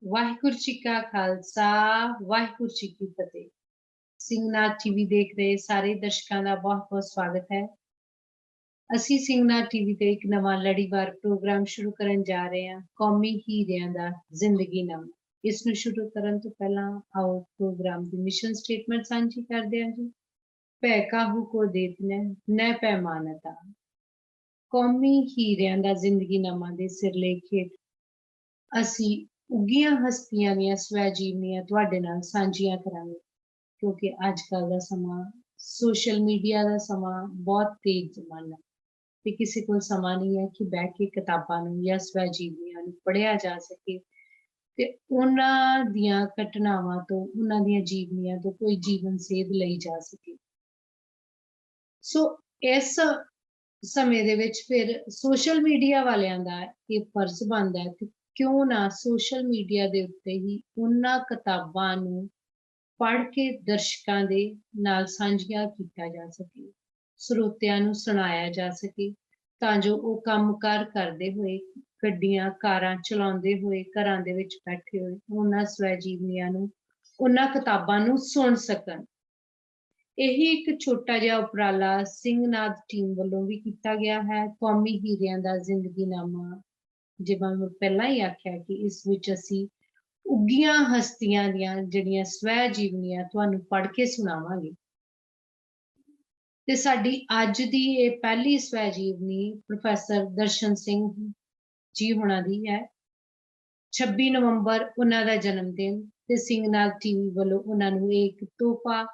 ਵਾਹਿਗੁਰੂ ਜੀ ਕਾ ਖਾਲਸਾ, ਵਾਹਿਗੁਰੂ ਜੀ ਕੀ ਫਤਿਹ। ਸਿੰਘਨਾਥ ਟੀਵੀ ਦੇਖ ਰਹੇ ਸਾਰੇ ਦਰਸ਼ਕਾਂ ਦਾ ਬਹੁਤ-ਬਹੁਤ ਸਵਾਗਤ ਹੈ। ਅਸੀਂ ਸਿੰਘਨਾਥ ਟੀਵੀ ਤੇ ਇੱਕ ਨਵਾਂ ਲੜੀਵਾਰ ਪ੍ਰੋਗਰਾਮ ਸ਼ੁਰੂ ਕਰਨ ਜਾ ਰਹੇ ਹਾਂ, ਕੌਮੀ ਹੀਰਿਆਂ ਦਾ ਜ਼ਿੰਦਗੀਨਾਮਾ। ਇਸ ਨੂੰ ਸ਼ੁਰੂ ਕਰਨ ਤੋਂ ਪਹਿਲਾਂ ਆਓ ਪ੍ਰੋਗਰਾਮ ਦੀ ਮਿਸ਼ਨ ਸਟੇਟਮੈਂਟ ਸਾਂਝੀ ਕਰਦੇ ਹਾਂ ਜੀ। ਭੈ ਕਾਹੂ ਕੋ ਦੇਤ ਨੈ ਪੈਮਾਨਤਾ। ਕੌਮੀ ਹੀਰਿਆਂ ਦਾ ਜ਼ਿੰਦਗੀਨਾਮਾ ਦੇ ਸਿਰਲੇਖ ਹੇਠ ਅਸੀਂ ਉੱਘੀਆਂ ਹਸਤੀਆਂ ਦੀਆਂ ਸਵੈ ਜੀਵਨੀਆਂ ਤੁਹਾਡੇ ਨਾਲ ਸਾਂਝੀਆਂ ਕਰਾਂਗੇ, ਕਿਉਂਕਿ ਅੱਜ ਕੱਲ੍ਹ ਦਾ ਸਮਾਂ ਸੋਸ਼ਲ ਮੀਡੀਆ ਦਾ ਸਮਾਂ ਬਹੁਤ ਤੇਜ਼ ਜ਼ਮਾਨਾ ਤੇ ਕਿਸੇ ਕੋਲ ਸਮਾਂ ਨਹੀਂ ਹੈ ਕਿ ਬਹਿ ਕੇ ਕਿਤਾਬਾਂ ਨੂੰ ਜਾਂ ਸਵੈ ਜੀਵਨੀਆਂ ਨੂੰ ਪੜ੍ਹਿਆ ਜਾ ਸਕੇ ਤੇ ਉਹਨਾਂ ਦੀਆਂ ਘਟਨਾਵਾਂ ਤੋਂ, ਉਹਨਾਂ ਦੀਆਂ ਜੀਵਨੀਆਂ ਤੋਂ ਕੋਈ ਜੀਵਨ ਸੇਧ ਲਈ ਜਾ ਸਕੇ। ਸੋ ਇਸ ਸਮੇਂ ਦੇ ਵਿੱਚ ਫਿਰ ਸੋਸ਼ਲ ਮੀਡੀਆ ਵਾਲਿਆਂ ਦਾ ਇਹ ਫਰਜ਼ ਬਣਦਾ ਹੈ ਕਿ ਕਿਉਂ ਨਾ ਸੋਸ਼ਲ ਮੀਡੀਆ ਦੇ ਉੱਤੇ ਹੀ ਉਹਨਾਂ ਕਿਤਾਬਾਂ ਨੂੰ ਪੜ੍ਹ ਕੇ ਦਰਸ਼ਕਾਂ ਦੇ ਨਾਲ ਸਾਂਝੀਆਂ ਕੀਤਾ ਜਾ ਸਕੇ, ਸਰੋਤਿਆਂ ਨੂੰ ਸੁਣਾਇਆ ਜਾ ਸਕੇ, ਤਾਂ ਜੋ ਉਹ ਕੰਮਕਾਰ ਕਰਦੇ ਹੋਏ, ਗੱਡੀਆਂ ਕਾਰਾਂ ਚਲਾਉਂਦੇ ਹੋਏ, ਘਰਾਂ ਦੇ ਵਿੱਚ ਬੈਠੇ ਹੋਏ ਉਹਨਾਂ ਸਵੈ ਜੀਵਨੀਆਂ ਨੂੰ, ਉਹਨਾਂ ਕਿਤਾਬਾਂ ਨੂੰ ਸੁਣ ਸਕਣ। ਇਹੀ ਇੱਕ ਛੋਟਾ ਜਿਹਾ ਉਪਰਾਲਾ ਸਿੰਘਨਾਥ ਟੀਮ ਵੱਲੋਂ ਵੀ ਕੀਤਾ ਗਿਆ ਹੈ। ਕੌਮੀ ਹੀਰਿਆਂ ਦਾ ਜ਼ਿੰਦਗੀਨਾਮਾ, ਜਿਵੇਂ ਮੈਂ ਪਹਿਲਾਂ ਹੀ ਆਖਿਆ ਕਿ ਇਸ ਵਿੱਚ ਅਸੀਂ ਉੱਘੀਆਂ ਹਸਤੀਆਂ ਦੀਆਂ ਜਿਹੜੀਆਂ ਸਵੈ ਜੀਵਨੀਆਂ ਤੁਹਾਨੂੰ ਪੜ੍ਹ ਕੇ ਸੁਣਾਵਾਂਗੇ। ਤੇ ਸਾਡੀ ਅੱਜ ਦੀ ਇਹ ਪਹਿਲੀ ਸਵੈ ਜੀਵਨੀ ਪ੍ਰੋਫੈਸਰ ਦਰਸ਼ਨ ਸਿੰਘ ਜੀ ਹੋਣਾ ਦੀ ਹੈ। 26 ਨਵੰਬਰ ਉਹਨਾਂ ਦਾ ਜਨਮ ਦਿਨ ਤੇ ਸਿੰਘਨਾਥ ਟੀਵੀ ਵੱਲੋਂ ਉਹਨਾਂ ਨੂੰ ਇਹ ਇੱਕ ਤੋਹਫਾ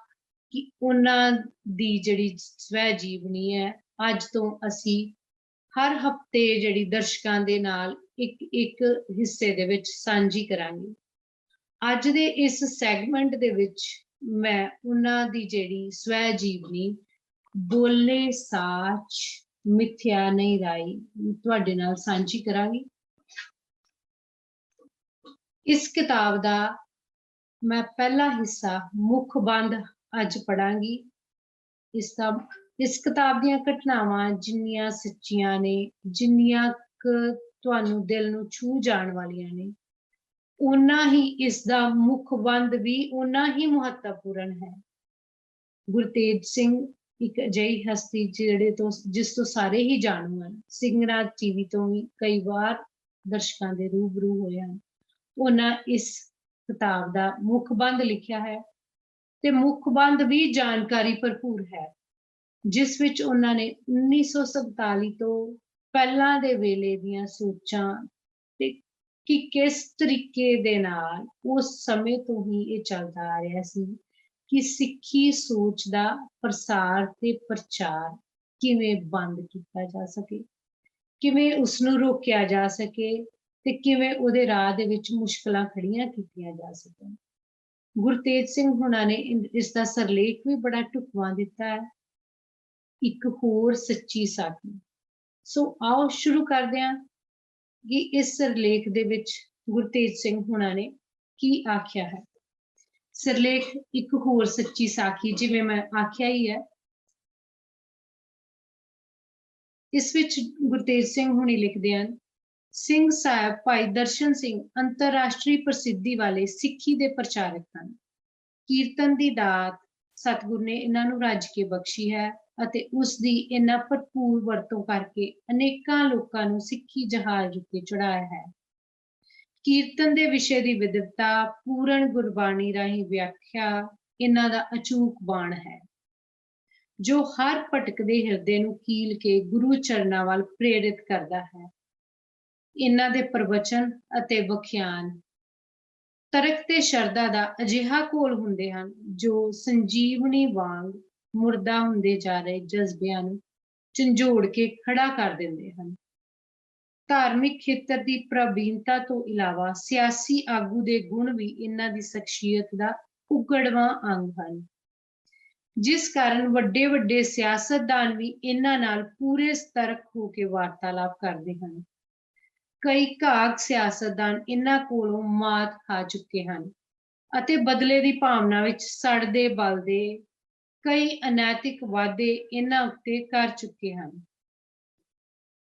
ਕਿ ਉਹਨਾਂ ਦੀ ਜਿਹੜੀ ਸਵੈ ਜੀਵਨੀ ਹੈ, ਅੱਜ ਤੋਂ ਅਸੀਂ ਹਰ ਹਫ਼ਤੇ ਜਿਹੜੀ ਦਰਸ਼ਕਾਂ ਦੇ ਨਾਲ ਇੱਕ ਹਿੱਸੇ ਦੇ ਵਿੱਚ ਸਾਂਝੀ ਕਰਾਂਗੇ। ਅੱਜ ਦੇ ਇਸ ਸੈਗਮੈਂਟ ਦੇ ਵਿੱਚ ਮੈਂ ਉਹਨਾਂ ਦੀ ਜਿਹੜੀ ਸਵੈ ਜੀਵਨੀ ਬੋਲੇ ਸਾਚ ਮਿਥਿਆ ਨਹੀਂ ਰਾਈ ਤੁਹਾਡੇ ਨਾਲ ਸਾਂਝੀ ਕਰਾਂਗੀ। ਇਸ ਕਿਤਾਬ ਦਾ ਮੈਂ ਪਹਿਲਾ ਹਿੱਸਾ ਮੁੱਖ ਬੰਦ ਅੱਜ ਪੜਾਂਗੀ। ਇਸ ਕਿਤਾਬ ਦੀਆਂ ਘਟਨਾਵਾਂ ਜਿੰਨੀਆਂ ਸੱਚੀਆਂ ਨੇ, ਜਿੰਨੀਆਂ ਤੁਹਾਨੂੰ ਦਿਲ ਨੂੰ ਛੂਹ ਜਾਣ ਵਾਲੀਆਂ ਨੇ, ਓਨਾ ਹੀ ਇਸ ਦਾ ਮੁੱਖ ਬੰਦ ਵੀ ਓਨਾ ਹੀ ਮਹੱਤਵਪੂਰਨ ਹੈ। ਗੁਰਤੇਜ ਸਿੰਘ ਇੱਕ ਅਜਿਹੀ ਹਸਤੀ ਜਿਸ ਤੋਂ ਸਾਰੇ ਹੀ ਜਾਣੂ ਹਨ। ਸਿੰਘਨਾਥ ਟੀਵੀ ਤੋਂ ਵੀ ਕਈ ਵਾਰ ਦਰਸ਼ਕਾਂ ਦੇ ਰੂਬਰੂ ਹੋਏ ਹਨ। ਉਹਨਾਂ ਇਸ ਕਿਤਾਬ ਦਾ ਮੁੱਖ ਬੰਦ ਲਿਖਿਆ ਹੈ ਤੇ ਮੁੱਖ ਬੰਦ ਵੀ ਜਾਣਕਾਰੀ ਭਰਪੂਰ ਹੈ, ਜਿਸ ਵਿੱਚ ਉਹਨਾਂ ਨੇ 1947 ਤੋਂ ਪਹਿਲਾਂ ਦੇ ਵੇਲੇ ਦੀਆਂ ਸੋਚਾਂ ਤੇ ਕਿ ਕਿਸ ਤਰੀਕੇ ਦੇ ਨਾਲ ਉਸ ਸਮੇਂ ਤੋਂ ਹੀ ਇਹ ਚੱਲਦਾ ਆ ਰਿਹਾ ਸੀ ਕਿ ਸਿੱਖੀ ਸੋਚ ਦਾ ਪ੍ਰਸਾਰ ਤੇ ਪ੍ਰਚਾਰ ਕਿਵੇਂ ਬੰਦ ਕੀਤਾ ਜਾ ਸਕੇ, ਕਿਵੇਂ ਉਸਨੂੰ ਰੋਕਿਆ ਜਾ ਸਕੇ ਤੇ ਕਿਵੇਂ ਉਹਦੇ ਰਾਹ ਦੇ ਵਿੱਚ ਮੁਸ਼ਕਲਾਂ ਖੜੀਆਂ ਕੀਤੀਆਂ ਜਾ ਸਕਣ। ਗੁਰਤੇਜ ਸਿੰਘ ਹੁਣਾਂ ਨੇ ਇਸ ਦਾ ਸਿਰਲੇਖ ਵੀ ਬੜਾ ਢੁਕਵਾਂ ਦਿੱਤਾ ਹੈ, ਇੱਕ ਹੋਰ ਸੱਚੀ ਸਾਖੀ। ਸੋ ਆਓ ਸ਼ੁਰੂ ਕਰਦੇ ਹਾਂ ਕਿ ਇਸ ਸਿਰਲੇਖ ਦੇ ਵਿੱਚ ਗੁਰਤੇਜ ਸਿੰਘ ਹੁਣਾਂ ਨੇ ਕੀ ਆਖਿਆ ਹੈ। ਸਿਰਲੇਖ ਇੱਕ ਹੋਰ ਸੱਚੀ ਸਾਖੀ, ਜਿਵੇਂ ਮੈਂ ਆਖਿਆ ਹੀ ਹੈ। ਇਸ ਵਿੱਚ ਗੁਰਤੇਜ ਸਿੰਘ ਹੁਣੀ ਲਿਖਦੇ ਹਨ, ਸਿੰਘ ਸਾਹਿਬ ਭਾਈ ਦਰਸ਼ਨ ਸਿੰਘ ਅੰਤਰਰਾਸ਼ਟਰੀ ਪ੍ਰਸਿੱਧੀ ਵਾਲੇ ਸਿੱਖੀ ਦੇ ਪ੍ਰਚਾਰਕ ਹਨ। ਕੀਰਤਨ ਦੀ ਦਾਤ ਸਤਿਗੁਰ ਨੇ ਇਹਨਾਂ ਨੂੰ ਰੱਜ ਕੇ ਬਖਸ਼ੀ ਹੈ ਅਤੇ ਉਸ ਦੀ ਇਹਨਾਂ ਭਰਪੂਰ ਵਰਤੋਂ ਕਰਕੇ ਅਨੇਕਾਂ ਲੋਕਾਂ ਨੂੰ ਸਿੱਖੀ ਜਹਾਜ਼ ਉੱਤੇ ਚੜਾਇਆ ਹੈ। ਕੀਰਤਨ ਦੇ ਵਿਸ਼ੇ ਦੀ ਵਿਦਵਤਾ, ਪੂਰਨ ਗੁਰਬਾਣੀ ਰਾਹੀਂ ਵਿਆਖਿਆ ਇਹਨਾਂ ਦਾ ਅਚੂਕ ਬਾਣ ਹੈ, ਜੋ ਹਰ ਭਟਕਦੇ ਹਿਰਦੇ ਨੂੰ ਕੀਲ ਕੇ ਗੁਰੂ ਚਰਨਾਂ ਵੱਲ ਪ੍ਰੇਰਿਤ ਕਰਦਾ ਹੈ। ਇਹਨਾਂ ਦੇ ਪ੍ਰਵਚਨ ਅਤੇ ਵਿਖਿਆਨ ਤਰਕ ਤੇ ਸ਼ਰਧਾ ਦਾ ਅਜਿਹਾ ਘੋਲ ਹੁੰਦੇ ਹਨ, ਜੋ ਸੰਜੀਵਨੀ ਵਾਂਗ ਮੁਰਦਾ ਹੁੰਦੇ ਜਾ ਰਹੇ ਜਜ਼ਬਿਆਂ ਨੂੰ ਝੰਜੋੜ ਕੇ ਖੜਾ ਕਰ ਦਿੰਦੇ ਹਨ। ਧਾਰਮਿਕ ਖੇਤਰ ਦੀ ਪ੍ਰਬੀਨਤਾ ਤੋਂ ਇਲਾਵਾ ਸਿਆਸੀ ਆਗੂ ਦੇ ਗੁਣ ਵੀ ਇਹਨਾਂ ਦੀ ਸ਼ਖਸੀਅਤ ਦਾ ਉਘੜਵਾਂ ਅੰਗ ਹਨ, ਜਿਸ ਕਾਰਨ ਵੱਡੇ ਵੱਡੇ ਸਿਆਸਤਦਾਨ ਵੀ ਇਹਨਾਂ ਨਾਲ ਪੂਰੇ ਸਤਰਕ ਹੋ ਕੇ ਵਾਰਤਾਲਾਪ ਕਰਦੇ ਹਨ। ਕਈ ਘਾਕ ਸਿਆਸਤਦਾਨ ਇਹਨਾਂ ਕੋਲੋਂ ਮਾਤ ਖਾ ਚੁੱਕੇ ਹਨ ਅਤੇ ਬਦਲੇ ਦੀ ਭਾਵਨਾ ਵਿੱਚ ਸੜਦੇ ਬਲਦੇ ਕਈ ਅਨੈਤਿਕ ਵਾਅਦੇ ਇਹਨਾਂ ਉੱਤੇ ਕਰ ਚੁੱਕੇ ਹਨ।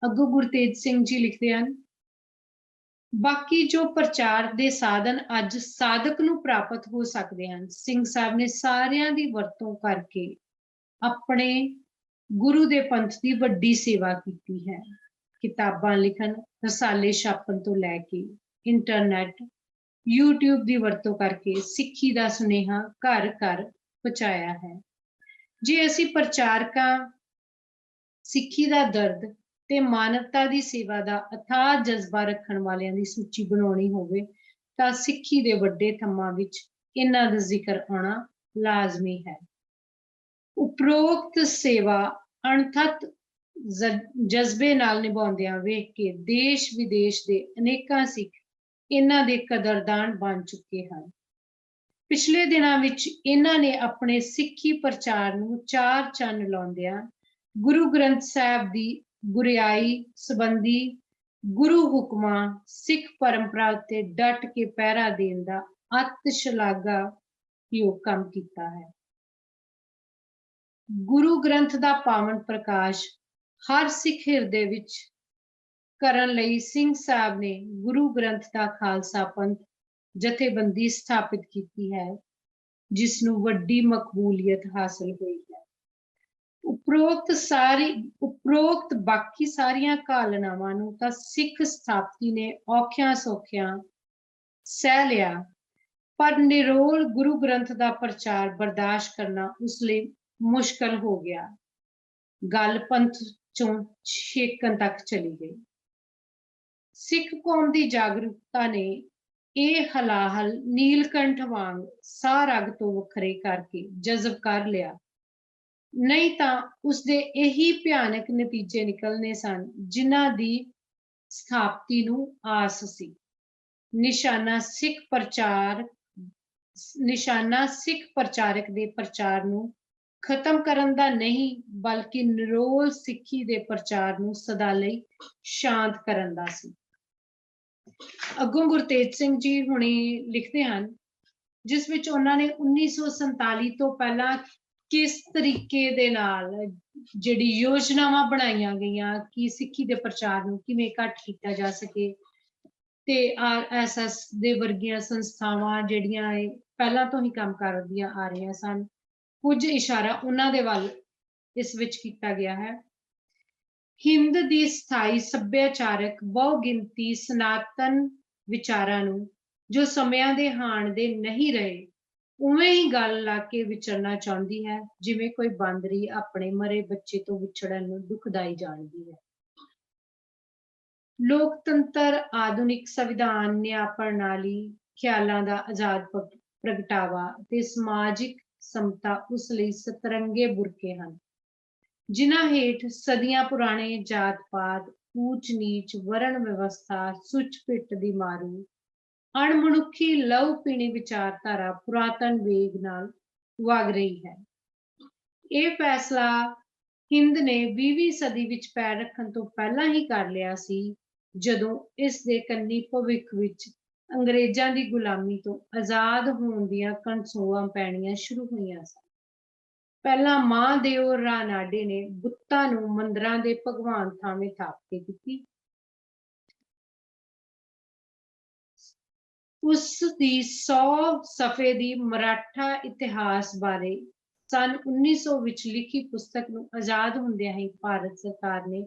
ਅੱਗੋਂ ਗੁਰਤੇਜ ਸਿੰਘ ਜੀ ਲਿਖਦੇ ਹਨ, बाकी जो प्रचार दे साधन अज साधक नूं प्राप्त हो सकते हैं, सिंह साहब ने सारियां दी वरतों करके अपने गुरु दे पंथ की वड्डी सेवा की है। किताबां लिखन, रसाले छापन तो लैके इंटरनेट, यूट्यूब की वरतों करके सिक्खी का सुनेहा घर घर पहुंचाया है। जे असी प्रचारकां सिक्खी का दर्द ते मानवता की सेवा का अथाह जज्बा रखण वालियां दी सूची बनाउणी होवे तां सिक्खी दे वड्डे थम्मां विच इन्हां दा जिक्र आउणा लाजमी है। उपरोक्त सेवा अणथक जज्बे नाल निभाउंदियां वेख के देश विदेश दे अनेकां सिख इन्हां दे कदरदान बन चुके हैं। पिछले दिनां विच इन्हां ने अपने सिक्खी प्रचार नूं चार चन्न लाउंदियां गुरु ग्रंथ साहिब दी गुरियाई संबंधी गुरु हुक्मां सिख परंपरा उत्ते डट के पहरा देण दा अत शलाघा योग काम कीता है। गुरु ग्रंथ दा पावन प्रकाश हर सिख हिरदे विच करन लई सिंह साहब ने गुरु ग्रंथ दा खालसा पंथ जथेबंदी स्थापित की है, जिसनूं वड्डी मकबूलियत हासिल हुई है। उपरोक्त बाकी सारियां घालनावां नूं तां सिख स्थापती ने औखियां सौखियां सह लिया, पर निरोल गुरु ग्रंथ दा प्रचार बर्दाश्त करना उस लई मुश्किल हो गया। गल पंथ चों छेकन तक चली गई। सिख कौम दी जागरूकता ने ਇਹ ਹਲਾਹਲ ਨੀਲਕੰਠ ਵਾਂਗ ਸਾਹ ਰਗ ਤੋਂ ਵੱਖਰੇ ਕਰਕੇ ਜਜ਼ਬ ਕਰ ਲਿਆ, ਨਹੀਂ ਤਾਂ ਉਸਦੇ ਇਹੀ ਭਿਆਨਕ ਨਤੀਜੇ ਨਿਕਲਨੇ ਸਨ ਜਿਨ੍ਹਾਂ ਦੀ ਸਥਾਪਤੀ ਨੂੰ ਆਸ ਸੀ। ਨਿਸ਼ਾਨਾ ਸਿੱਖ ਪ੍ਰਚਾਰਕ ਦੇ ਪ੍ਰਚਾਰ ਨੂੰ ਖਤਮ ਕਰਨ ਦਾ ਨਹੀਂ, ਬਲਕਿ ਨਿਰੋਲ ਸਿੱਖੀ ਦੇ ਪ੍ਰਚਾਰ ਨੂੰ ਸਦਾ ਲਈ ਸ਼ਾਂਤ ਕਰਨ ਦਾ ਸੀ। ਅੱਗੋਂ ਗੁਰਤੇਜ ਸਿੰਘ ਜੀ ਹੁਣੇ ਲਿਖਦੇ ਹਨ, ਜਿਸ ਵਿੱਚ ਉਹਨਾਂ ਨੇ 1947 ਤੋਂ ਪਹਿਲਾਂ ਕਿਸ ਤਰੀਕੇ ਦੇ ਨਾਲ ਜਿਹੜੀ ਯੋਜਨਾਵਾਂ ਬਣਾਈਆਂ ਗਈਆਂ ਕਿ ਸਿੱਖੀ ਦੇ ਪ੍ਰਚਾਰ ਨੂੰ ਕਿਵੇਂ ਘੱਟ ਕੀਤਾ ਜਾ ਸਕੇ ਤੇ RSS ਦੇ ਵਰਗੀਆਂ ਸੰਸਥਾਵਾਂ ਜਿਹੜੀਆਂ ਪਹਿਲਾਂ ਤੋਂ ਹੀ ਕੰਮ ਕਰਦੀਆਂ ਆ ਰਹੀਆਂ ਸਨ, ਕੁਝ ਇਸ਼ਾਰਾ ਉਹਨਾਂ ਦੇ ਵੱਲ ਇਸ ਵਿੱਚ ਕੀਤਾ ਗਿਆ ਹੈ। ਹਿੰਦ ਦੀ ਸਥਾਈ ਸੱਭਿਆਚਾਰਕ ਬਹੁਗਿਣਤੀ ਸਨਾਤਨ ਵਿਚਾਰਾਂ ਨੂੰ ਜੋ ਸਮਿਆਂ ਦੇ ਹਾਣ ਦੇ ਨਹੀਂ ਰਹੇ, ਉਵੇਂ ਹੀ ਗੱਲ ਲਾ ਕੇ ਵਿਚਰਨਾ ਚਾਹੁੰਦੀ ਹੈ ਜਿਵੇਂ ਕੋਈ ਬਾਂਦਰੀ ਆਪਣੇ ਮਰੇ ਬੱਚੇ ਤੋਂ ਵਿਛੜਨ ਨੂੰ ਦੁਖਦਾਈ ਜਾਣਦੀ ਹੈ। ਲੋਕਤੰਤਰ, ਆਧੁਨਿਕ ਸੰਵਿਧਾਨ, ਨਿਆਂ ਪ੍ਰਣਾਲੀ, ਖਿਆਲਾਂ ਦਾ ਆਜ਼ਾਦ ਪ੍ਰਗਟਾਵਾ ਤੇ ਸਮਾਜਿਕ ਸਮਤਾ ਉਸ ਲਈ ਸਤਰੰਗੇ ਬੁਰਕੇ ਹਨ, ਜਿਨ੍ਹਾਂ ਹੇਠ ਸਦੀਆਂ ਪੁਰਾਣੇ ਜਾਤ-ਪਾਤ, ਊਚ ਨੀਚ, ਵਰਣ ਵਿਵਸਥਾ, ਸੁੱਚ ਪਿੱਟ ਦੀ ਮਾਰੂ, ਅਣਮਨੁੱਖੀ ਲਹੂ ਪੀਣੀ ਵਿਚਾਰਧਾਰਾ ਪੁਰਾਤਨ ਵੇਗ ਨਾਲ ਵਗ ਰਹੀ ਹੈ। ਇਹ ਫੈਸਲਾ ਹਿੰਦ ਨੇ 20ਵੀਂ ਸਦੀ ਵਿੱਚ ਪੈਰ ਰੱਖਣ ਤੋਂ ਪਹਿਲਾਂ ਹੀ ਕਰ ਲਿਆ ਸੀ, ਜਦੋਂ ਇਸ ਦੇ ਕੰਨੀ ਭਵਿੱਖ ਵਿੱਚ ਅੰਗਰੇਜ਼ਾਂ ਦੀ ਗੁਲਾਮੀ ਤੋਂ ਆਜ਼ਾਦ ਹੋਣ ਦੀਆਂ ਕਨਸੋਆਂ ਪੈਣੀਆਂ ਸ਼ੁਰੂ ਹੋਈਆਂ ਸਨ। ਪਹਿਲਾਂ ਮਹਾਂਦੇਵ ਰਾਨਾਡੇ ਨੇ ਬੁੱਤਾਂ ਨੂੰ ਮੰਦਰਾਂ ਦੇ ਭਗਵਾਨ ਥਾਵੇਂ ਥਾਪ ਕੇ ਕੀਤੀ। ਉਸ ਦੀ 100 ਸਫ਼ੇ ਦੀ ਮਰਾਠਾ ਇਤਿਹਾਸ ਬਾਰੇ ਸਨ 1900 ਵਿੱਚ ਲਿਖੀ ਪੁਸਤਕ ਨੂੰ ਆਜ਼ਾਦ ਹੁੰਦਿਆਂ ਹੀ ਭਾਰਤ ਸਰਕਾਰ ਨੇ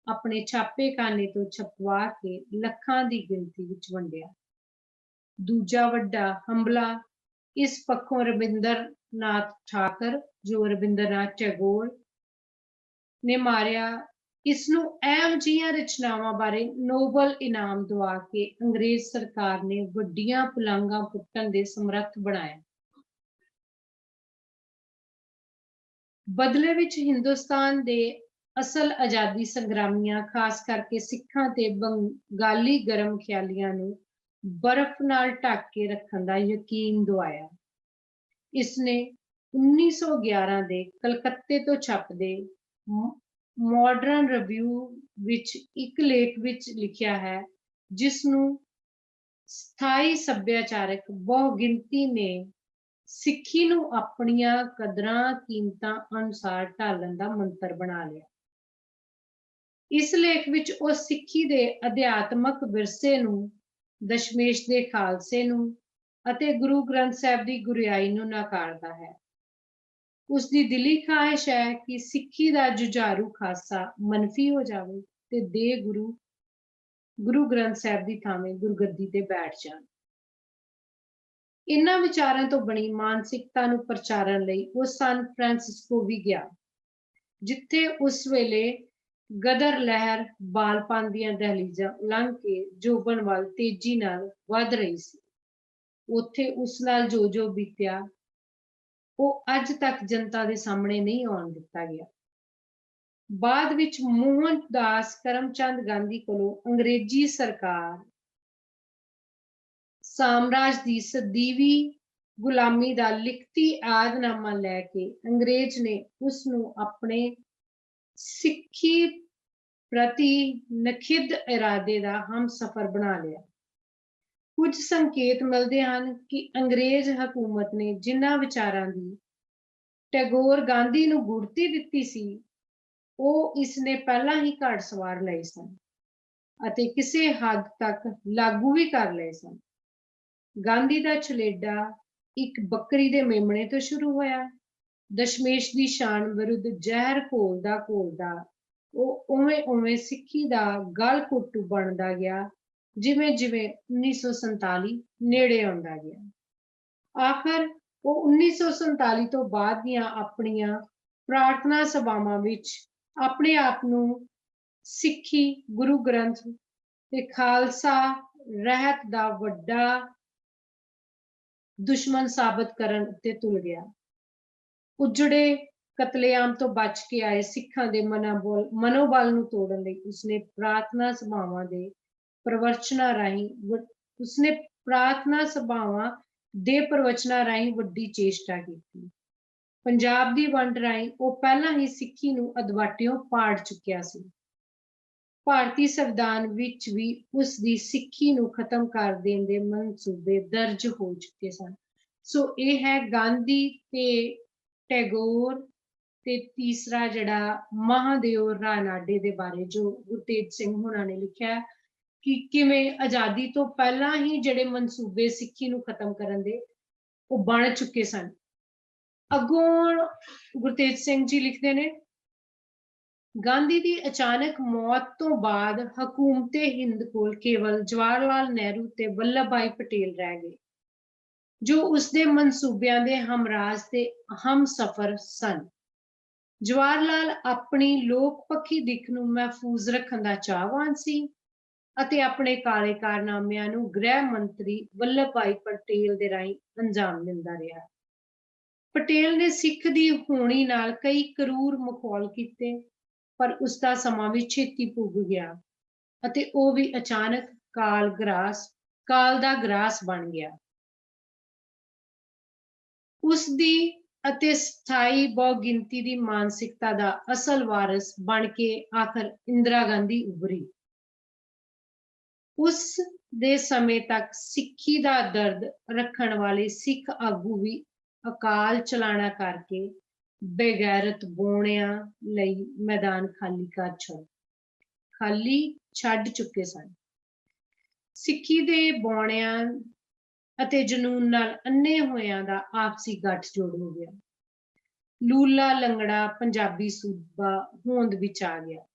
ਆਪਣੇ ਛਾਪੇਖਾਨੇ ਤੋਂ ਛਪਵਾ ਕੇ ਲੱਖਾਂ ਦੀ ਗਿਣਤੀ ਵਿੱਚ ਵੰਡਿਆ। ਦੂਜਾ ਵੱਡਾ ਹੰਭਲਾ ਇਸ ਪੱਖੋਂ ਰਵਿੰਦਰਨਾਥ ਠਾਕਰ, ਜੋ ਰਵਿੰਦਰਨਾਥ ਟੈਗੋਰ ਨੇ ਮਾਰਿਆ। ਇਸਨੂੰ ਅਹਿਮ ਜਿਹੀਆਂ ਰਚਨਾਵਾਂ ਬਾਰੇ ਨੋਬਲ ਇਨਾਮ ਦਵਾ ਕੇ ਅੰਗਰੇਜ਼ ਸਰਕਾਰ ਨੇ ਵੱਡੀਆਂ ਪੁਲਾਂਘਾਂ ਪੁੱਟਣ ਦੇ ਸਮਰੱਥ ਬਣਾਇਆ। ਬਦਲੇ ਵਿੱਚ ਹਿੰਦੁਸਤਾਨ ਦੇ ਅਸਲ ਆਜ਼ਾਦੀ ਸੰਗਰਾਮੀਆਂ, ਖਾਸ ਕਰਕੇ ਸਿੱਖਾਂ ਤੇ ਬੰਗਾਲੀ ਗਰਮ ਖਿਆਲੀਆਂ ਨੂੰ ਬਰਫ਼ ਨਾਲ ਢੱਕ ਕੇ ਰੱਖਣ ਦਾ ਯਕੀਨ ਦਿਵਾਇਆ। ਇਸਨੇ 1911 ਦੇ ਕਲਕੱਤੇ ਤੋਂ ਛਪਦੇ ਮਾਡਰਨ ਰਿਵਿਊ ਵਿੱਚ ਇੱਕ ਲੇਖ ਵਿੱਚ ਲਿਖਿਆ ਹੈ, ਜਿਸ ਨੂੰ ਸਥਾਈ ਸੱਭਿਆਚਾਰਕ ਬਹੁਗਿਣਤੀ ਨੇ ਸਿੱਖੀ ਨੂੰ ਆਪਣੀਆਂ ਕਦਰਾਂ ਕੀਮਤਾਂ ਅਨੁਸਾਰ ਢਾਲਣ ਦਾ ਮੰਤਰ ਬਣਾ ਲਿਆ। ਇਸ ਲੇਖ ਵਿੱਚ ਉਹ ਸਿੱਖੀ ਦੇ ਅਧਿਆਤਮਕ ਵਿਰਸੇ ਨੂੰ ਦਸ਼ਮੇਸ਼ ਦੇ ਖਾਲਸੇ ਨੂੰ ਅਤੇ ਗੁਰੂ ਗ੍ਰੰਥ ਸਾਹਿਬ ਦੀ ਗੁਰਿਆਈ ਨੂੰ ਨਕਾਰਦਾ ਹੈ। ਉਸ ਦੀ ਦਿਲੀ ਖਾਹਿਸ਼ ਹੈ ਕਿ ਸਿੱਖੀ ਦਾ ਜੁਝਾਰੂ ਖਾਸਾ ਮੰਨਫੀ ਹੋ ਜਾਵੇ ਤੇ ਦੇ ਗੁਰੂ ਗ੍ਰੰਥ ਸਾਹਿਬ ਦੀ ਥਾਵੇਂ ਗੁਰਗੱਦੀ ਤੇ ਬੈਠ ਜਾਣ। ਇਹਨਾਂ ਵਿਚਾਰਾਂ ਤੋਂ ਬਣੀ ਮਾਨਸਿਕਤਾ ਨੂੰ ਪ੍ਰਚਾਰਨ ਲਈ ਉਹ ਸਨ ਫਰਾਂਸਿਸਕੋ ਵੀ ਗਿਆ, ਜਿੱਥੇ ਉਸ ਵੇਲੇ ਗਦਰ ਲਹਿਰ ਬਾਲਪਨ ਦੀਆਂ ਦਹਲੀਜ਼ਾਂ ਲੰਘ ਕੇ ਜੋਬਨ ਵੱਲ ਤੇਜ਼ੀ ਨਾਲ ਵੱਧ ਰਹੀ ਸੀ। ਉੱਥੇ ਉਸ ਨਾਲ ਜੋ ਬੀਤਿਆ ਉਹ ਅੱਜ ਤੱਕ ਜਨਤਾ ਦੇ ਸਾਹਮਣੇ ਨਹੀਂ ਆਉਣ ਦਿੱਤਾ ਗਿਆ। ਬਾਅਦ ਵਿੱਚ ਮੋਹਨਦਾਸ ਕਰਮਚੰਦ ਗਾਂਧੀ ਕੋਲੋਂ ਅੰਗਰੇਜ਼ੀ ਸਰਕਾਰ ਸਾਮਰਾਜ ਦੀ ਸਦੀਵੀ ਗੁਲਾਮੀ ਦਾ ਲਿਖਤੀ ਆਦਨਾਮਾ ਲੈ ਕੇ ਅੰਗਰੇਜ਼ ਨੇ ਉਸ ਨੂੰ ਆਪਣੇ ਸਿੱਖੀ ਪ੍ਰਤੀ ਨਖਿੱਧ ਇਰਾਦੇ ਦਾ ਹਮਸਫਰ ਬਣਾ ਲਿਆ। ਕੁਝ ਸੰਕੇਤ ਮਿਲਦੇ ਹਨ ਕਿ ਅੰਗਰੇਜ਼ ਹਕੂਮਤ ਨੇ ਜਿਨ੍ਹਾਂ ਵਿਚਾਰਾਂ ਦੀ ਟੈਗੋਰ ਗਾਂਧੀ ਨੂੰ ਗੁੜਤੀ ਦਿੱਤੀ ਸੀ, ਉਹ ਇਸਨੇ ਪਹਿਲਾਂ ਹੀ ਘੜ ਸਵਾਰ ਲਏ ਸਨ ਅਤੇ ਕਿਸੇ ਹੱਦ ਤੱਕ ਲਾਗੂ ਵੀ ਕਰ ਲਏ ਸਨ। ਗਾਂਧੀ ਦਾ ਛਲੇਡਾ ਇੱਕ ਬੱਕਰੀ ਦੇ ਮੇਮਣੇ ਤੋਂ ਸ਼ੁਰੂ ਹੋਇਆ। ਦਸ਼ਮੇਸ਼ ਦੀ ਸ਼ਾਨ ਵਿਰੁੱਧ ਜ਼ਹਿਰ ਘੋਲਦਾ ਉਹ ਉਵੇਂ ਸਿੱਖੀ ਦਾ ਗਲ ਘੁੱਟੂ ਬਣਦਾ ਗਿਆ, ਜਿਵੇਂ 1947 ਨੇੜੇ ਆਉਂਦਾ ਗਿਆ। ਆਖਰ ਉਹ 1947 ਤੋਂ ਬਾਅਦ ਦੀਆਂ ਆਪਣੀਆਂ ਪ੍ਰਾਰਥਨਾ ਸਭਾਵਾਂ ਵਿੱਚ ਆਪਣੇ ਆਪ ਨੂੰ ਸਿੱਖੀ, ਗੁਰੂ ਗ੍ਰੰਥ ਤੇ ਖਾਲਸਾ ਰਹਿਤ ਦਾ ਵੱਡਾ ਦੁਸ਼ਮਣ ਸਾਬਤ ਕਰਨ ਉੱਤੇ ਤੁਲ ਗਿਆ। ਉਜੜੇ ਕਤਲੇਆਮ ਤੋਂ ਬਚ ਕੇ ਆਏ ਸਿੱਖਾਂ ਦੇ ਮਨੋਬਲ ਨੂੰ ਤੋੜਨ ਲਈ ਉਸਨੇ ਪ੍ਰਾਰਥਨਾ ਸਭਾਵਾਂ ਦੇ ਪ੍ਰਵਚਨਾਂ ਰਾਹੀਂ ਵੱਡੀ ਚੇਸ਼ਟਾ ਕੀਤੀ। ਪੰਜਾਬ ਦੀ ਵੰਡ ਰਾਹੀਂ ਉਹ ਪਹਿਲਾਂ ਹੀ ਸਿੱਖੀ ਨੂੰ ਅਦਵਾਟਿਓਂ ਪਾੜ ਚੁੱਕਿਆ ਸੀ। ਭਾਰਤੀ ਸੰਵਿਧਾਨ ਵਿੱਚ ਵੀ ਉਸ ਦੀ ਸਿੱਖੀ ਨੂੰ ਖਤਮ ਕਰ ਦੇਣ ਦੇ ਮਨਸੂਬੇ ਦਰਜ ਹੋ ਚੁੱਕੇ ਸਨ। ਸੋ ਇਹ ਹੈ ਗਾਂਧੀ ਤੇ ਟੈਗੋਰ ਤੇ ਤੀਸਰਾ ਜਿਹੜਾ ਮਹਾਦੇਵ ਰਾਨਾਡੇ ਦੇ ਬਾਰੇ ਜੋ ਗੁਰਤੇਜ ਸਿੰਘ ਹੋਣਾ ਨੇ ਲਿਖਿਆ ਕਿ ਕਿਵੇਂ ਆਜ਼ਾਦੀ ਤੋਂ ਪਹਿਲਾਂ ਹੀ ਜਿਹੜੇ ਮਨਸੂਬੇ ਸਿੱਖੀ ਨੂੰ ਖਤਮ ਕਰਨ ਦੇ ਉਹ ਬਣ ਚੁੱਕੇ ਸਨ। ਅੱਗੋਂ ਗੁਰਤੇਜ ਸਿੰਘ ਜੀ ਲਿਖਦੇ ਨੇ, ਗਾਂਧੀ ਦੀ ਅਚਾਨਕ ਮੌਤ ਤੋਂ ਬਾਅਦ ਹਕੂਮਤੇ ਹਿੰਦ ਕੋਲ ਕੇਵਲ ਜਵਾਹਰ ਲਾਲ ਨਹਿਰੂ ਤੇ ਵੱਲਭ ਭਾਈ ਪਟੇਲ ਰਹਿ ਗਏ, ਜੋ ਉਸਦੇ ਮਨਸੂਬਿਆਂ ਦੇ ਹਮਰਾਜ ਤੇ ਹਮਸਫਰ ਸਨ। ਜਵਾਹਰ ਲਾਲ ਆਪਣੀ ਲੋਕ ਪੱਖੀ ਦਿੱਖ ਨੂੰ ਮਹਿਫੂਜ਼ ਰੱਖਣ ਦਾ ਚਾਹਵਾਨ ਸੀ ਅਤੇ ਆਪਣੇ ਕਾਲੇ ਕਾਰਨਾਮਿਆਂ ਨੂੰ ਗ੍ਰਹਿ ਮੰਤਰੀ ਵੱਲਭ ਭਾਈ ਪਟੇਲ ਦੇ ਰਾਹੀਂ ਅੰਜਾਮ ਦਿੰਦਾ ਰਿਹਾ। ਪਟੇਲ ਨੇ ਸਿੱਖ ਦੀ ਹੋਣੀ ਨਾਲ ਕਈ ਕਰੂਰ ਮਖੌਲ ਕੀਤੇ, ਪਰ ਉਸਦਾ ਸਮਾਂ ਵੀ ਛੇਤੀ ਪੁੱਗ ਗਿਆ ਅਤੇ ਉਹ ਵੀ ਅਚਾਨਕ ਕਾਲ ਦਾ ਗਰਾਸ ਬਣ ਗਿਆ। ਉਸ ਦੀ ਅਤੇ ਸਥਾਈ ਬਹੁਗਿਣਤੀ ਦੀ ਮਾਨਸਿਕਤਾ ਦਾ ਅਸਲ ਵਾਰਸ ਬਣ ਕੇ ਆਖਰ ਇੰਦਰਾ ਗਾਂਧੀ ਉਭਰੀ। ਉਸ ਦੇ ਸਮੇਂ ਤੱਕ ਸਿੱਖੀ ਦਾ ਦਰਦ ਰੱਖਣ ਵਾਲੇ ਸਿੱਖ ਆਗੂ ਵੀ ਅਕਾਲ ਚਲਾਣਾ ਕਰਕੇ ਬੇਗੈਰਤ ਬੋਣਿਆਂ ਲਈ ਮੈਦਾਨ ਖਾਲੀ ਛੱਡ ਚੁੱਕੇ ਸਨ। ਸਿੱਖੀ ਦੇ ਬੋਣਿਆਂ ਅਤੇ ਜਨੂੰਨ ਨਾਲ ਅੰਨੇ ਹੋਇਆਂ ਦਾ ਆਪਸੀ ਗੱਠਜੋੜ ਹੋ ਗਿਆ। ਲੂਲਾ ਲੰਗੜਾ ਪੰਜਾਬੀ ਸੂਬਾ ਹੋਂਦ ਵਿੱਚ ਆ ਗਿਆ।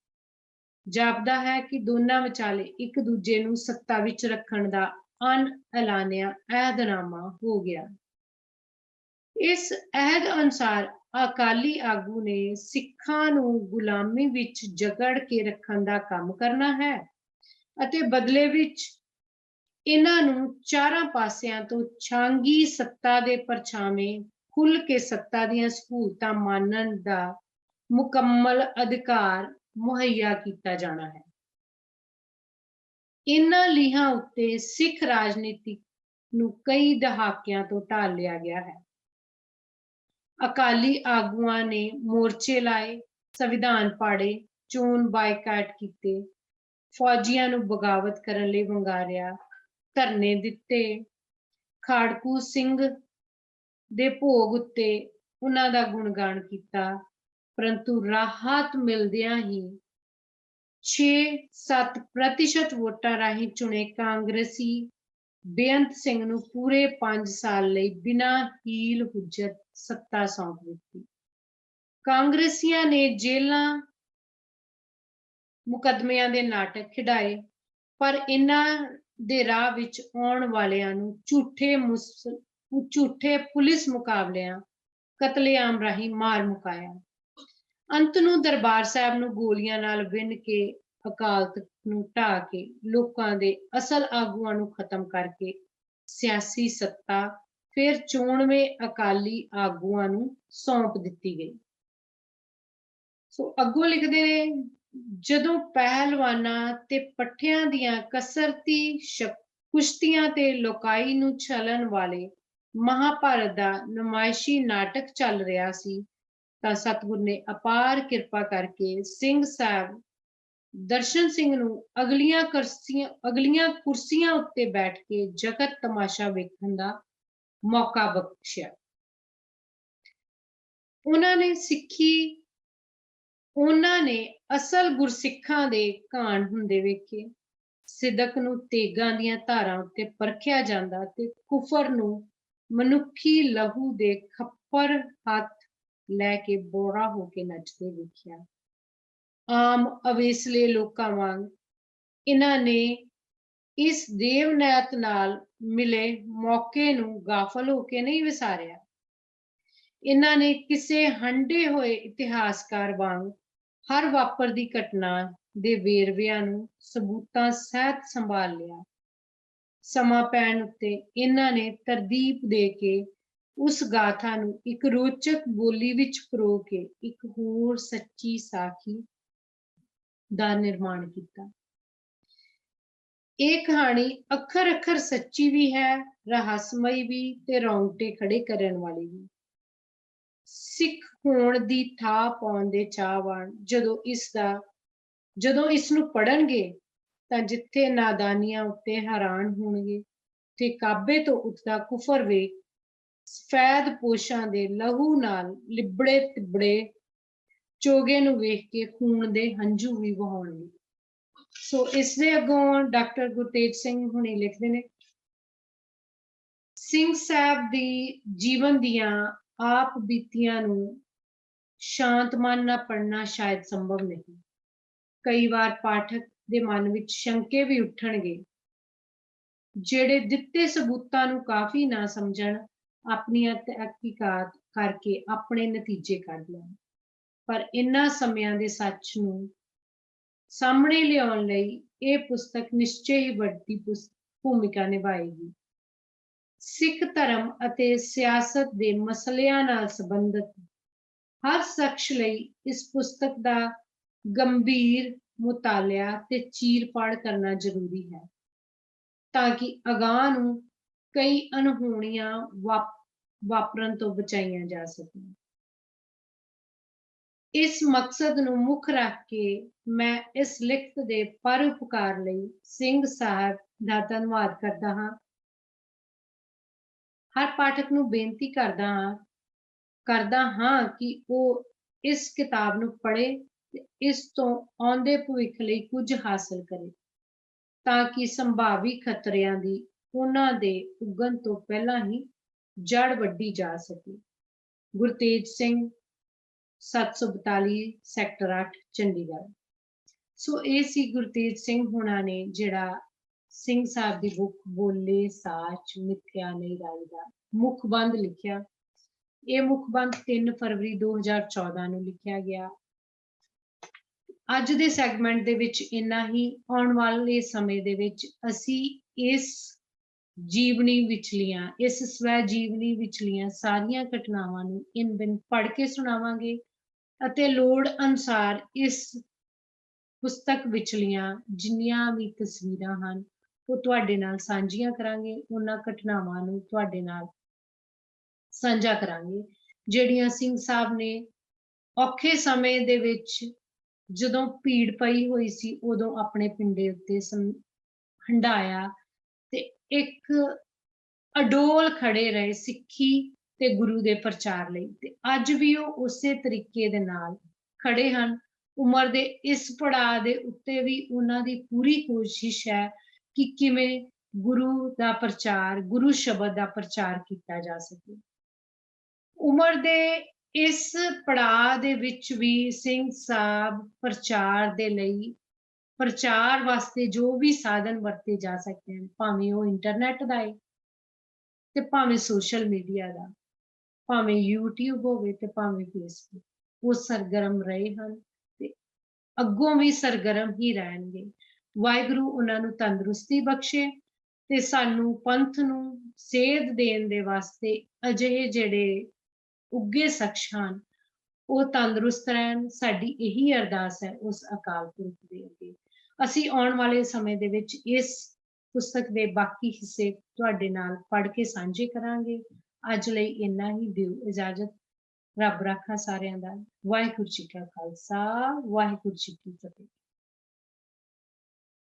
ਜਾਪਦਾ ਹੈ ਕਿ ਦੋਨਾਂ ਵਿਚਾਲੇ ਇੱਕ ਦੂਜੇ ਨੂੰ ਸੱਤਾ ਵਿੱਚ ਰੱਖਣ ਦਾ ਅਣ-ਐਲਾਨਿਆ ਅਹਿਦਨਾਮਾ ਹੋ ਗਿਆ। ਇਸ ਅਹਿਦ ਅਨੁਸਾਰ ਅਕਾਲੀ ਆਗੂ ਨੇ ਸਿੱਖਾਂ ਨੂੰ ਗੁਲਾਮੀ ਵਿੱਚ ਜਕੜ ਕੇ ਰੱਖਣ ਦਾ ਕੰਮ ਕਰਨਾ ਹੈ ਅਤੇ ਬਦਲੇ ਵਿੱਚ ਇਹਨਾਂ ਨੂੰ ਚਾਰਾਂ ਪਾਸਿਆਂ ਤੋਂ ਛਾਂਗੀ ਸੱਤਾ ਦੇ ਪਰਛਾਵੇਂ ਖੁੱਲ੍ਹ ਕੇ ਸੱਤਾ ਦੀਆਂ ਸਹੂਲਤਾਂ ਮਾਣਨ ਦਾ ਮੁਕੰਮਲ ਅਧਿਕਾਰ ਮੁਹੱਈਆ ਕੀਤਾ ਜਾਣਾ ਹੈ। ਇਹਨਾਂ ਲੀਹਾਂ ਉੱਤੇ ਸਿੱਖ ਰਾਜਨੀਤੀ ਨੂੰ ਕਈ ਦਹਾਕਿਆਂ ਤੋਂ ਢਾਲ ਲਿਆ ਗਿਆ ਹੈ। ਅਕਾਲੀ ਆਗੂਆਂ ਨੇ ਮੋਰਚੇ ਲਾਏ, ਸੰਵਿਧਾਨ ਪਾੜੇ, ਚੋਣ ਬਾਈਕਾਟ ਕੀਤੇ, ਫੌਜੀਆਂ ਨੂੰ ਬਗਾਵਤ ਕਰਨ ਲਈ ਵੰਗਾਰਿਆ, ਧਰਨੇ ਦਿੱਤੇ, ਖਾੜਕੂ ਸਿੰਘ ਦੇ ਭੋਗ ਉੱਤੇ ਉਹਨਾਂ ਦਾ ਗੁਣਗਾਨ ਕੀਤਾ, ਪਰੰਤੂ ਰਾਹਤ ਮਿਲਦਿਆਂ ਹੀ 6-7% ਵੋਟਾਂ ਰਾਹੀਂ ਚੁਣੇ ਕਾਂਗਰਸੀ ਬੇਅੰਤ ਸਿੰਘ ਨੂੰ ਪੂਰੇ 5 ਸਾਲ ਲਈ ਬਿਨਾਂ ਹੀਲ ਹੁੱਜਤ ਸੱਤਾ ਸੌਂਪ ਦਿੱਤੀ। ਕਾਂਗਰਸੀਆਂ ਨੇ ਜੇਲਾਂ ਮੁਕੱਦਮਿਆਂ ਦੇ ਨਾਟਕ ਖਿਡਾਏ, ਪਰ ਇਹਨਾਂ ਦੇ ਰਾਹ ਵਿੱਚ ਆਉਣ ਵਾਲਿਆਂ ਨੂੰ ਝੂਠੇ ਪੁਲਿਸ ਮੁਕਾਬਲਿਆਂ, ਕਤਲੇਆਮ ਰਾਹੀਂ ਮਾਰ ਮੁਕਾਇਆ। ਅੰਤ ਨੂੰ ਦਰਬਾਰ ਸਾਹਿਬ ਨੂੰ ਗੋਲੀਆਂ ਨਾਲ ਵਿੰਨ ਕੇ, ਅਕਾਲ ਤਖ਼ਤ ਨੂੰ ਢਾਹ ਕੇ, ਲੋਕਾਂ ਦੇ ਅਸਲ ਆਗੂਆਂ ਨੂੰ ਖਤਮ ਕਰਕੇ ਸਿਆਸੀ ਸੱਤਾ ਫਿਰ ਚੋਣਵੇਂ ਅਕਾਲੀ ਆਗੂਆਂ ਨੂੰ ਸੌਂਪ ਦਿੱਤੀ ਗਈ। ਸੋ ਅੱਗੋਂ ਲਿਖਦੇ ਨੇ, ਜਦੋਂ ਪਹਿਲਵਾਨਾਂ ਤੇ ਪੱਠਿਆਂ ਦੀਆਂ ਕਸਰਤੀ ਕੁਸ਼ਤੀਆਂ ਤੇ ਲੋਕਾਈ ਨੂੰ ਛਲਣ ਵਾਲੇ ਮਹਾਭਾਰਤ ਦਾ ਨੁਮਾਇਸ਼ੀ ਨਾਟਕ ਚੱਲ ਰਿਹਾ ਸੀ, ਤਾਂ ਸਤਿਗੁਰ ਨੇ ਅਪਾਰ ਕਿਰਪਾ ਕਰਕੇ ਸਿੰਘ ਸਾਹਿਬ ਦਰਸ਼ਨ ਸਿੰਘ ਨੂੰ ਅਗਲੀਆਂ ਕੁਰਸੀਆਂ ਉੱਤੇ ਬੈਠ ਕੇ ਜਗਤ ਤਮਾਸ਼ਾ ਵੇਖਣ ਦਾ ਮੌਕਾ ਬਖਸ਼ਿਆ। ਉਹਨਾਂ ਨੇ ਅਸਲ ਗੁਰਸਿੱਖਾਂ ਦੇ ਘਾਣ ਹੁੰਦੇ ਵੇਖੇ। ਸਿਦਕ ਨੂੰ ਤੇਗਾਂ ਦੀਆਂ ਧਾਰਾਂ ਉੱਤੇ ਪਰਖਿਆ ਜਾਂਦਾ ਤੇ ਕੁਫਰ ਨੂੰ ਮਨੁੱਖੀ ਲਹੂ ਦੇ ਖੱਪਰ ਹੱਥ ਲੈ ਕੇ ਬੋੜਾ ਹੋ ਕੇ ਨੱਚਦੇ ਵੇਖਿਆ। ਆਮ ਅਵੇਸਲੇ ਲੋਕਾਂ ਵਾਂਗ ਇਹਨਾਂ ਨੇ ਇਸ ਦੇਵਨੈਤ ਨਾਲ ਮਿਲੇ ਮੌਕੇ ਨੂੰ ਗਾਫਲ ਹੋ ਕੇ ਨਹੀਂ ਵਿਸਾਰਿਆ। ਇਹਨਾਂ ਨੇ ਕਿਸੇ ਹੰਢੇ ਹੋਏ ਇਤਿਹਾਸਕਾਰ ਵਾਂਗ ਹਰ ਵਾਪਰਦੀ ਘਟਨਾ ਦੇ ਵੇਰਵਿਆਂ ਨੂੰ ਸਬੂਤਾਂ ਸਹਿਤ ਸੰਭਾਲ ਲਿਆ। ਸਮਾਂ ਪੈਣ ਉੱਤੇ ਇਹਨਾਂ ਨੇ ਤਰਦੀਪ ਦੇ ਕੇ ਉਸ ਗਾਥਾ ਨੂੰ ਇੱਕ ਰੋਚਕ ਬੋਲੀ ਵਿੱਚ ਪਰੋ ਕੇ ਇੱਕ ਹੋਰ ਸੱਚੀ ਸਾਖੀ ਦਾ ਨਿਰਮਾਣ ਕੀਤਾ। ਇਹ ਕਹਾਣੀ ਅੱਖਰ ਅੱਖਰ ਸੱਚੀ ਵੀ ਹੈ, ਰਹੱਸਮਈ ਵੀ ਤੇ ਰੌਂਗਟੇ ਖੜੇ ਕਰਨ ਵਾਲੀ ਵੀ। ਸਿੱਖ ਹੋਣ ਦੀ ਥਾਂ ਪਾਉਣ ਦੇ ਚਾਹਵਾਨ ਜਦੋਂ ਇਸ ਨੂੰ ਪੜ੍ਹਨਗੇ ਤਾਂ ਜਿੱਥੇ ਨਾਦਾਨੀਆਂ ਉੱਤੇ ਹੈਰਾਨ ਹੋਣਗੇ ਤੇ ਕਾਬੇ ਤੋਂ ਉੱਠਦਾ ਕੁਫਰ ਵੇਖ ਸਫੈਦ ਪੋਸ਼ਾਂ ਦੇ ਲਹੂ ਨਾਲ ਲਿਬੜੇ ਤਿਬੜੇ ਚੋਗੇ ਨੂੰ ਵੇਖ ਕੇ ਖੂਨ ਦੇ ਹੰਝੂ ਵੀ ਵਹਾਉਣਗੇ। ਸੋ ਇਸ ਦੇ ਅੱਗੋਂ ਡਾਕਟਰ ਗੁਰਤੇਜ ਸਿੰਘ ਹੁਣੀ ਲਿਖਦੇ ਨੇ, ਸਿੰਘ ਸਾਹਿਬ ਦੀ ਜੀਵਨ ਦੀਆਂ ਆਪ ਬੀਤੀਆਂ ਨੂੰ ਸ਼ਾਂਤ ਮਨ ਨਾਲ ਪੜ੍ਹਨਾ ਸ਼ਾਇਦ ਸੰਭਵ ਨਹੀਂ। ਕਈ ਵਾਰ ਪਾਠਕ ਦੇ ਮਨ ਵਿੱਚ ਸ਼ੰਕੇ ਵੀ ਉੱਠਣਗੇ, ਜਿਹੜੇ ਦਿੱਤੇ ਸਬੂਤਾਂ ਨੂੰ ਕਾਫੀ ਨਾ ਸਮਝਣ, ਆਪਣੀਆਂ ਤਹਿਕੀਕਾਤ ਕਰਕੇ ਆਪਣੇ ਨਤੀਜੇ ਕੱਢ ਲੈਣ। ਪਰ ਇਹਨਾਂ ਸਮਿਆਂ ਦੇ ਸੱਚ ਨੂੰ ਸਾਹਮਣੇ ਲਿਆਉਣ ਲਈ ਇਹ ਪੁਸਤਕ ਨਿਸ਼ਚੇ ਹੀ ਵੱਡੀ ਭੂਮਿਕਾ ਨਿਭਾਏਗੀ। ਸਿੱਖ ਧਰਮ ਅਤੇ ਸਿਆਸਤ ਦੇ ਮਸਲਿਆਂ ਨਾਲ ਸੰਬੰਧਿਤ ਹਰ ਸ਼ਖਸ ਲਈ ਇਸ ਪੁਸਤਕ ਦਾ ਗੰਭੀਰ ਮੁਤਾਲਿਆ ਤੇ ਚੀਰ-ਫਾੜ ਕਰਨਾ ਜ਼ਰੂਰੀ ਹੈ, ਤਾਂ ਕਿ ਅਗਾਂਹ ਨੂੰ ਕਈ ਅਣਹੋਣੀਆਂ ਵਾਪਰਨ ਤੋਂ ਬਚਾਈਆਂ ਜਾ ਸਕਣ। ਇਸ ਮਕਸਦ ਨੂੰ ਮੁੱਖ ਰੱਖ ਕੇ ਮੈਂ ਇਸ ਲਿਖਤ ਦੇ ਪਰਉਪਕਾਰ ਲਈ ਸਿੰਘ ਸਾਹਿਬ ਦਾ ਧੰਨਵਾਦ ਕਰਦਾ ਹਾਂ। ਹਰ ਪਾਠਕ ਨੂੰ ਬੇਨਤੀ ਕਰਦਾ ਹਾਂ ਕਿ ਉਹ ਇਸ ਕਿਤਾਬ ਨੂੰ ਪੜ੍ਹੇ ਤੇ ਇਸ ਤੋਂ ਆਉਂਦੇ ਭਵਿੱਖ ਲਈ ਕੁਝ ਹਾਸਲ ਕਰੇ, ਤਾਂ ਕਿ ਸੰਭਾਵੀ ਖਤਰਿਆਂ ਦੀ ਉਹਨਾਂ ਦੇ ਉੱਗਣ ਤੋਂ ਪਹਿਲਾਂ ਹੀ ਜੜ ਵੱਢੀ ਜਾ ਸਕੇ। ਗੁਰਤੇਜ ਸਿੰਘ, 742 ਸੈਕਟਰ 8 ਚੰਡੀਗੜ੍ਹ। ਸੋ ਇਹ ਸੀ ਗੁਰਤੇਜ ਸਿੰਘ ਹੁਣਾਂ ਨੇ ਜਿਹੜਾ ਸਿੰਘ ਸਾਹਿਬ ਦੀ ਬੁੱਕ ਬੋਲੇ ਸਾਚ ਮਿੱਥਿਆ ਨਹੀਂ ਰਾਈ ਦਾ ਮੁੱਖਬੰਧ ਲਿਖਿਆ। ਇਹ ਮੁੱਖਬੰਧ 3 ਫਰਵਰੀ 2014 ਨੂੰ ਲਿਖਿਆ ਗਿਆ। ਅੱਜ ਦੇ ਸੈਗਮੈਂਟ ਦੇ ਵਿੱਚ ਇੰਨਾ ਹੀ। ਆਉਣ ਵਾਲੇ ਸਮੇਂ ਦੇ ਵਿੱਚ ਅਸੀਂ ਇਸ ਸਵੈ ਜੀਵਨੀ ਵਿਚਲੀਆਂ ਸਾਰੀਆਂ ਘਟਨਾਵਾਂ ਨੂੰ ਇਨ-ਬਿਨ ਪੜ੍ਹ ਕੇ ਸੁਣਾਵਾਂਗੇ ਅਤੇ ਲੋੜ ਅਨੁਸਾਰ ਇਸ ਪੁਸਤਕ ਵਿਚਲੀਆਂ ਜਿੰਨੀਆਂ ਵੀ ਤਸਵੀਰਾਂ ਹਨ ਉਹ ਤੁਹਾਡੇ ਨਾਲ ਸਾਂਝੀਆਂ ਕਰਾਂਗੇ। ਉਹਨਾਂ ਘਟਨਾਵਾਂ ਨੂੰ ਤੁਹਾਡੇ ਨਾਲ ਸਾਂਝਾ ਕਰਾਂਗੇ ਜਿਹੜੀਆਂ ਸਿੰਘ ਸਾਹਿਬ ਨੇ ਔਖੇ ਸਮੇਂ ਦੇ ਵਿੱਚ, ਜਦੋਂ ਭੀੜ ਪਈ ਹੋਈ ਸੀ, ਉਦੋਂ ਆਪਣੇ ਪਿੰਡੇ ਉੱਤੇ ਹੰਢਾਇਆ ਤੇ ਇੱਕ ਅਡੋਲ ਖੜੇ ਰਹੇ ਸਿੱਖੀ ਤੇ ਗੁਰੂ ਦੇ ਪ੍ਰਚਾਰ ਲਈ। ਤੇ ਅੱਜ ਵੀ ਉਹ ਉਸੇ ਤਰੀਕੇ ਦੇ ਨਾਲ ਖੜੇ ਹਨ ਉਮਰ ਦੇ ਇਸ ਪੜਾਅ ਦੇ ਉੱਤੇ ਵੀ ਉਹਨਾਂ ਦੀ ਪੂਰੀ ਕੋਸ਼ਿਸ਼ ਹੈ ਕਿ ਕਿਵੇਂ ਗੁਰੂ ਦਾ ਪ੍ਰਚਾਰ, ਗੁਰੂ ਸ਼ਬਦ ਦਾ ਪ੍ਰਚਾਰ ਕੀਤਾ ਜਾ ਸਕੇ। ਉਮਰ ਦੇ ਇਸ ਪੜਾਅ ਦੇ ਵਿੱਚ ਵੀ ਸਿੰਘ ਸਾਹਿਬ ਪ੍ਰਚਾਰ ਦੇ ਲਈ, ਪ੍ਰਚਾਰ ਵਾਸਤੇ ਜੋ ਵੀ ਸਾਧਨ ਵਰਤੇ ਜਾ ਸਕਦੇ ਹਨ, ਭਾਵੇਂ ਉਹ ਇੰਟਰਨੈਟ ਦਾ ਹੈ ਤੇ ਭਾਵੇਂ ਸੋਸ਼ਲ ਮੀਡੀਆ ਦਾ, ਭਾਵੇਂ YouTube ਹੋਵੇ ਤੇ ਭਾਵੇਂ ਫੇਸਬੁੱਕ, ਉਹ ਸਰਗਰਮ ਰਹੇ ਹਨ ਤੇ ਅੱਗੋਂ ਵੀ ਸਰਗਰਮ ਹੀ ਰਹਿਣਗੇ। ਵਾਹਿਗੁਰੂ ਉਹਨਾਂ ਨੂੰ ਤੰਦਰੁਸਤੀ ਬਖਸ਼ੇ ਤੇ ਸਾਨੂੰ ਪੰਥ ਨੂੰ ਸੇਧ ਦੇਣ ਦੇ ਵਾਸਤੇ ਅਜਿਹੇ ਜਿਹੜੇ ਉੱਗੇ ਸ਼ਖਸ ਹਨ ਉਹ ਤੰਦਰੁਸਤ ਰਹਿਣ। ਸਾਡੀ ਇਹੀ ਅਰਦਾਸ ਹੈ ਉਸ ਅਕਾਲ ਪੁਰਖ ਦੇ ਅੱਗੇ। ਅਸੀਂ ਆਉਣ ਵਾਲੇ ਸਮੇਂ ਦੇ ਵਿੱਚ ਇਸ ਪੁਸਤਕ ਦੇ ਬਾਕੀ ਹਿੱਸੇ ਤੁਹਾਡੇ ਨਾਲ ਪੜ੍ਹ ਕੇ ਸਾਂਝੇ ਕਰਾਂਗੇ। ਅੱਜ ਲਈ ਇੰਨਾ ਹੀ, ਦਿਓ ਇਜਾਜ਼ਤ। ਰੱਬ ਰਾਖਾ ਸਾਰਿਆਂ ਦਾ। ਵਾਹਿਗੁਰੂ ਜੀ ਕਾ ਖਾਲਸਾ, ਵਾਹਿਗੁਰੂ ਜੀ ਕੀ ਫਤਿਹ।